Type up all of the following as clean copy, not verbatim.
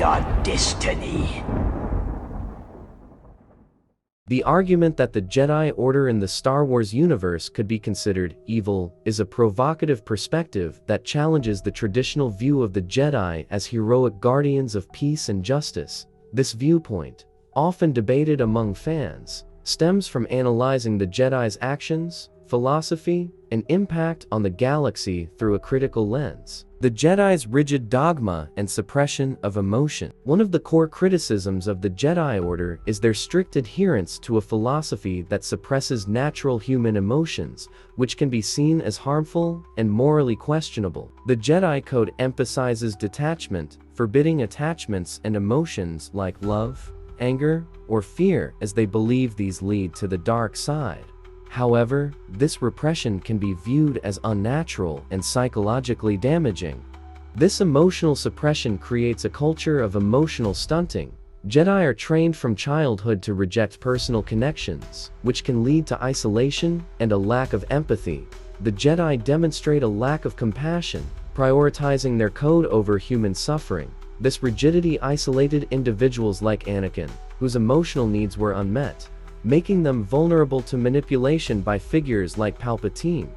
your destiny. The argument that the Jedi Order in the Star Wars universe could be considered evil is a provocative perspective that challenges the traditional view of the Jedi as heroic guardians of peace and justice. This viewpoint, often debated among fans, stems from analyzing the Jedi's actions, philosophy, and impact on the galaxy through a critical lens. The Jedi's rigid dogma and suppression of emotion. One of the core criticisms of the Jedi Order is their strict adherence to a philosophy that suppresses natural human emotions, which can be seen as harmful and morally questionable. The Jedi Code emphasizes detachment, forbidding attachments and emotions like love, anger, or fear, as they believe these lead to the dark side. However, this repression can be viewed as unnatural and psychologically damaging. This emotional suppression creates a culture of emotional stunting. Jedi are trained from childhood to reject personal connections, which can lead to isolation and a lack of empathy. The Jedi demonstrate a lack of compassion, prioritizing their code over human suffering. This rigidity isolated individuals like Anakin, whose emotional needs were unmet, making them vulnerable to manipulation by figures like Palpatine.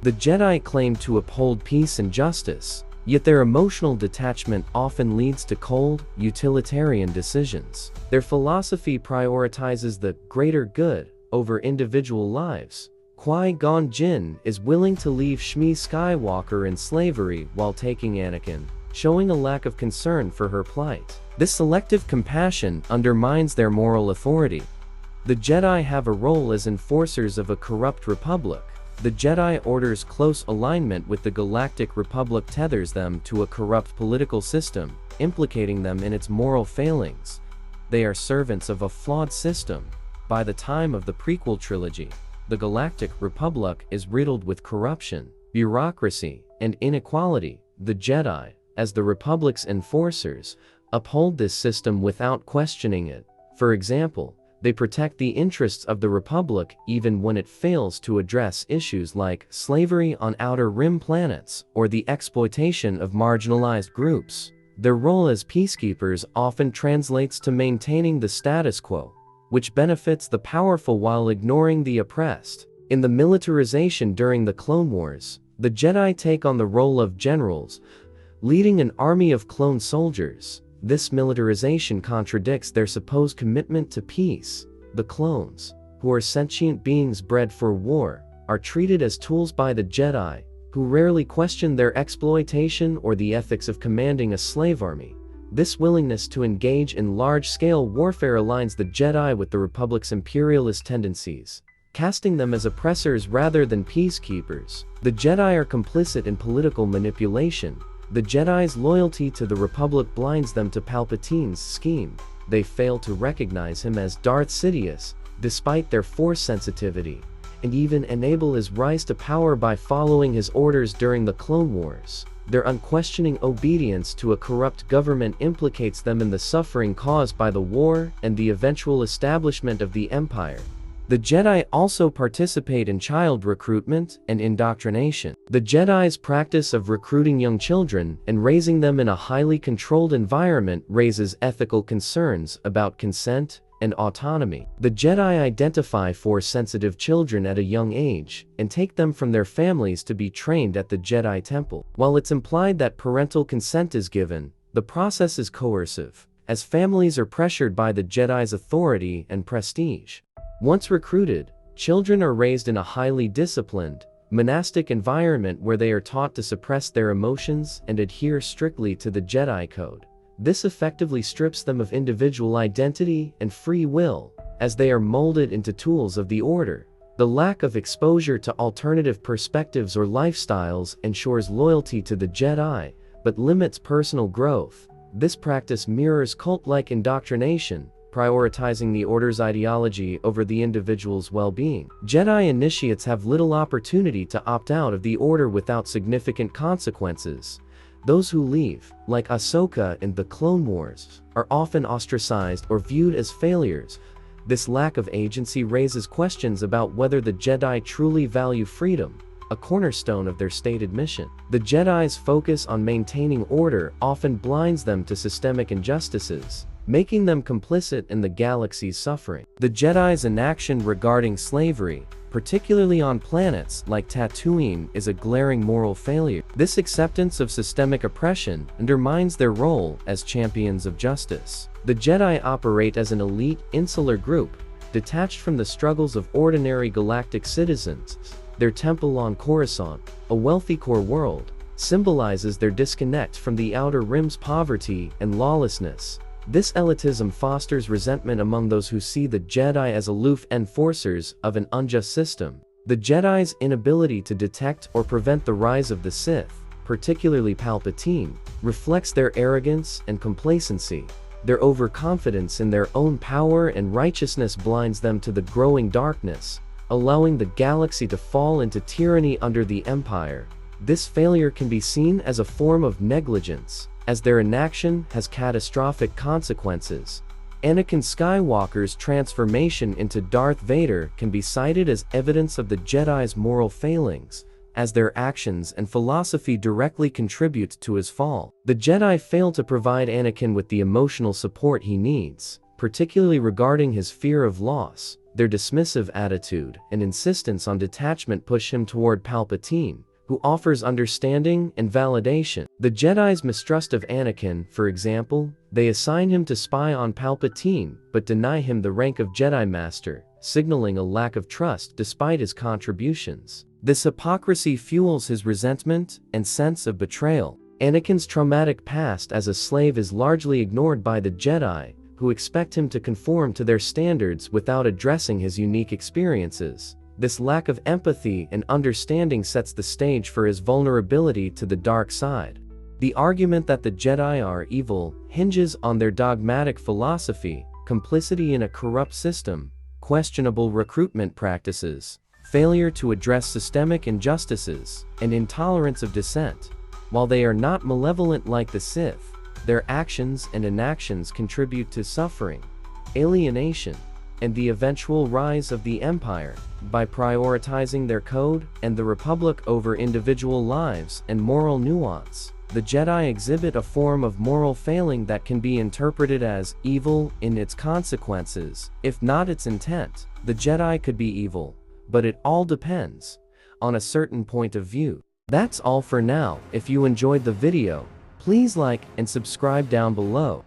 The Jedi claim to uphold peace and justice, yet their emotional detachment often leads to cold, utilitarian decisions. Their philosophy prioritizes the greater good over individual lives. Qui-Gon Jinn is willing to leave Shmi Skywalker in slavery while taking Anakin, showing a lack of concern for her plight. This selective compassion undermines their moral authority. The Jedi have a role as enforcers of a corrupt republic. The Jedi Order's close alignment with the Galactic Republic tethers them to a corrupt political system, implicating them in its moral failings. They are servants of a flawed system. By the time of the prequel trilogy, the Galactic Republic is riddled with corruption, bureaucracy, and inequality. The Jedi, as the Republic's enforcers, uphold this system without questioning it. For example, they protect the interests of the Republic even when it fails to address issues like slavery on Outer Rim planets or the exploitation of marginalized groups. Their role as peacekeepers often translates to maintaining the status quo, which benefits the powerful while ignoring the oppressed. In the militarization during the Clone Wars, the Jedi take on the role of generals, leading an army of clone soldiers. This militarization contradicts their supposed commitment to peace. The clones, who are sentient beings bred for war, are treated as tools by the Jedi, who rarely question their exploitation or the ethics of commanding a slave army. This willingness to engage in large-scale warfare aligns the Jedi with the Republic's imperialist tendencies, casting them as oppressors rather than peacekeepers. The Jedi are complicit in political manipulation. The Jedi's loyalty to the Republic blinds them to Palpatine's scheme. They fail to recognize him as Darth Sidious, despite their Force sensitivity, and even enable his rise to power by following his orders during the Clone Wars. Their unquestioning obedience to a corrupt government implicates them in the suffering caused by the war and the eventual establishment of the Empire. The Jedi also participate in child recruitment and indoctrination. The Jedi's practice of recruiting young children and raising them in a highly controlled environment raises ethical concerns about consent and autonomy. The Jedi identify Force-sensitive children at a young age and take them from their families to be trained at the Jedi Temple. While it's implied that parental consent is given, the process is coercive, as families are pressured by the Jedi's authority and prestige. Once recruited, children are raised in a highly disciplined, monastic environment where they are taught to suppress their emotions and adhere strictly to the Jedi Code. This effectively strips them of individual identity and free will, as they are molded into tools of the Order. The lack of exposure to alternative perspectives or lifestyles ensures loyalty to the Jedi, but limits personal growth. This practice mirrors cult-like indoctrination, prioritizing the Order's ideology over the individual's well-being. Jedi initiates have little opportunity to opt out of the Order without significant consequences. Those who leave, like Ahsoka in the Clone Wars, are often ostracized or viewed as failures. This lack of agency raises questions about whether the Jedi truly value freedom. a cornerstone of their stated mission. The Jedi's focus on maintaining order often blinds them to systemic injustices, making them complicit in the galaxy's suffering. The Jedi's inaction regarding slavery, particularly on planets like Tatooine, is a glaring moral failure. This acceptance of systemic oppression undermines their role as champions of justice. The Jedi operate as an elite, insular group, detached from the struggles of ordinary galactic citizens. Their temple on Coruscant, a wealthy core world, symbolizes their disconnect from the Outer Rim's poverty and lawlessness. This elitism fosters resentment among those who see the Jedi as aloof enforcers of an unjust system. The Jedi's inability to detect or prevent the rise of the Sith, particularly Palpatine, reflects their arrogance and complacency. Their overconfidence in their own power and righteousness blinds them to the growing darkness, allowing the galaxy to fall into tyranny under the Empire. This failure can be seen as a form of negligence, as their inaction has catastrophic consequences. Anakin Skywalker's transformation into Darth Vader can be cited as evidence of the Jedi's moral failings, as their actions and philosophy directly contribute to his fall. The Jedi fail to provide Anakin with the emotional support he needs, particularly regarding his fear of loss. Their dismissive attitude and insistence on detachment push him toward Palpatine, who offers understanding and validation. The Jedi's mistrust of Anakin, for example, they assign him to spy on Palpatine, but deny him the rank of Jedi Master, signaling a lack of trust despite his contributions. This hypocrisy fuels his resentment and sense of betrayal. Anakin's traumatic past as a slave is largely ignored by the Jedi, who expect him to conform to their standards without addressing his unique experiences. This lack of empathy and understanding sets the stage for his vulnerability to the dark side. The argument that the Jedi are evil hinges on their dogmatic philosophy, complicity in a corrupt system, questionable recruitment practices, failure to address systemic injustices, and intolerance of dissent. While they are not malevolent like the Sith, their actions and inactions contribute to suffering, alienation, and the eventual rise of the Empire. By prioritizing their code and the Republic over individual lives and moral nuance, the Jedi exhibit a form of moral failing that can be interpreted as evil in its consequences, if not its intent. The Jedi could be evil, but it all depends on a certain point of view. That's all for now. If you enjoyed the video, please like and subscribe down below.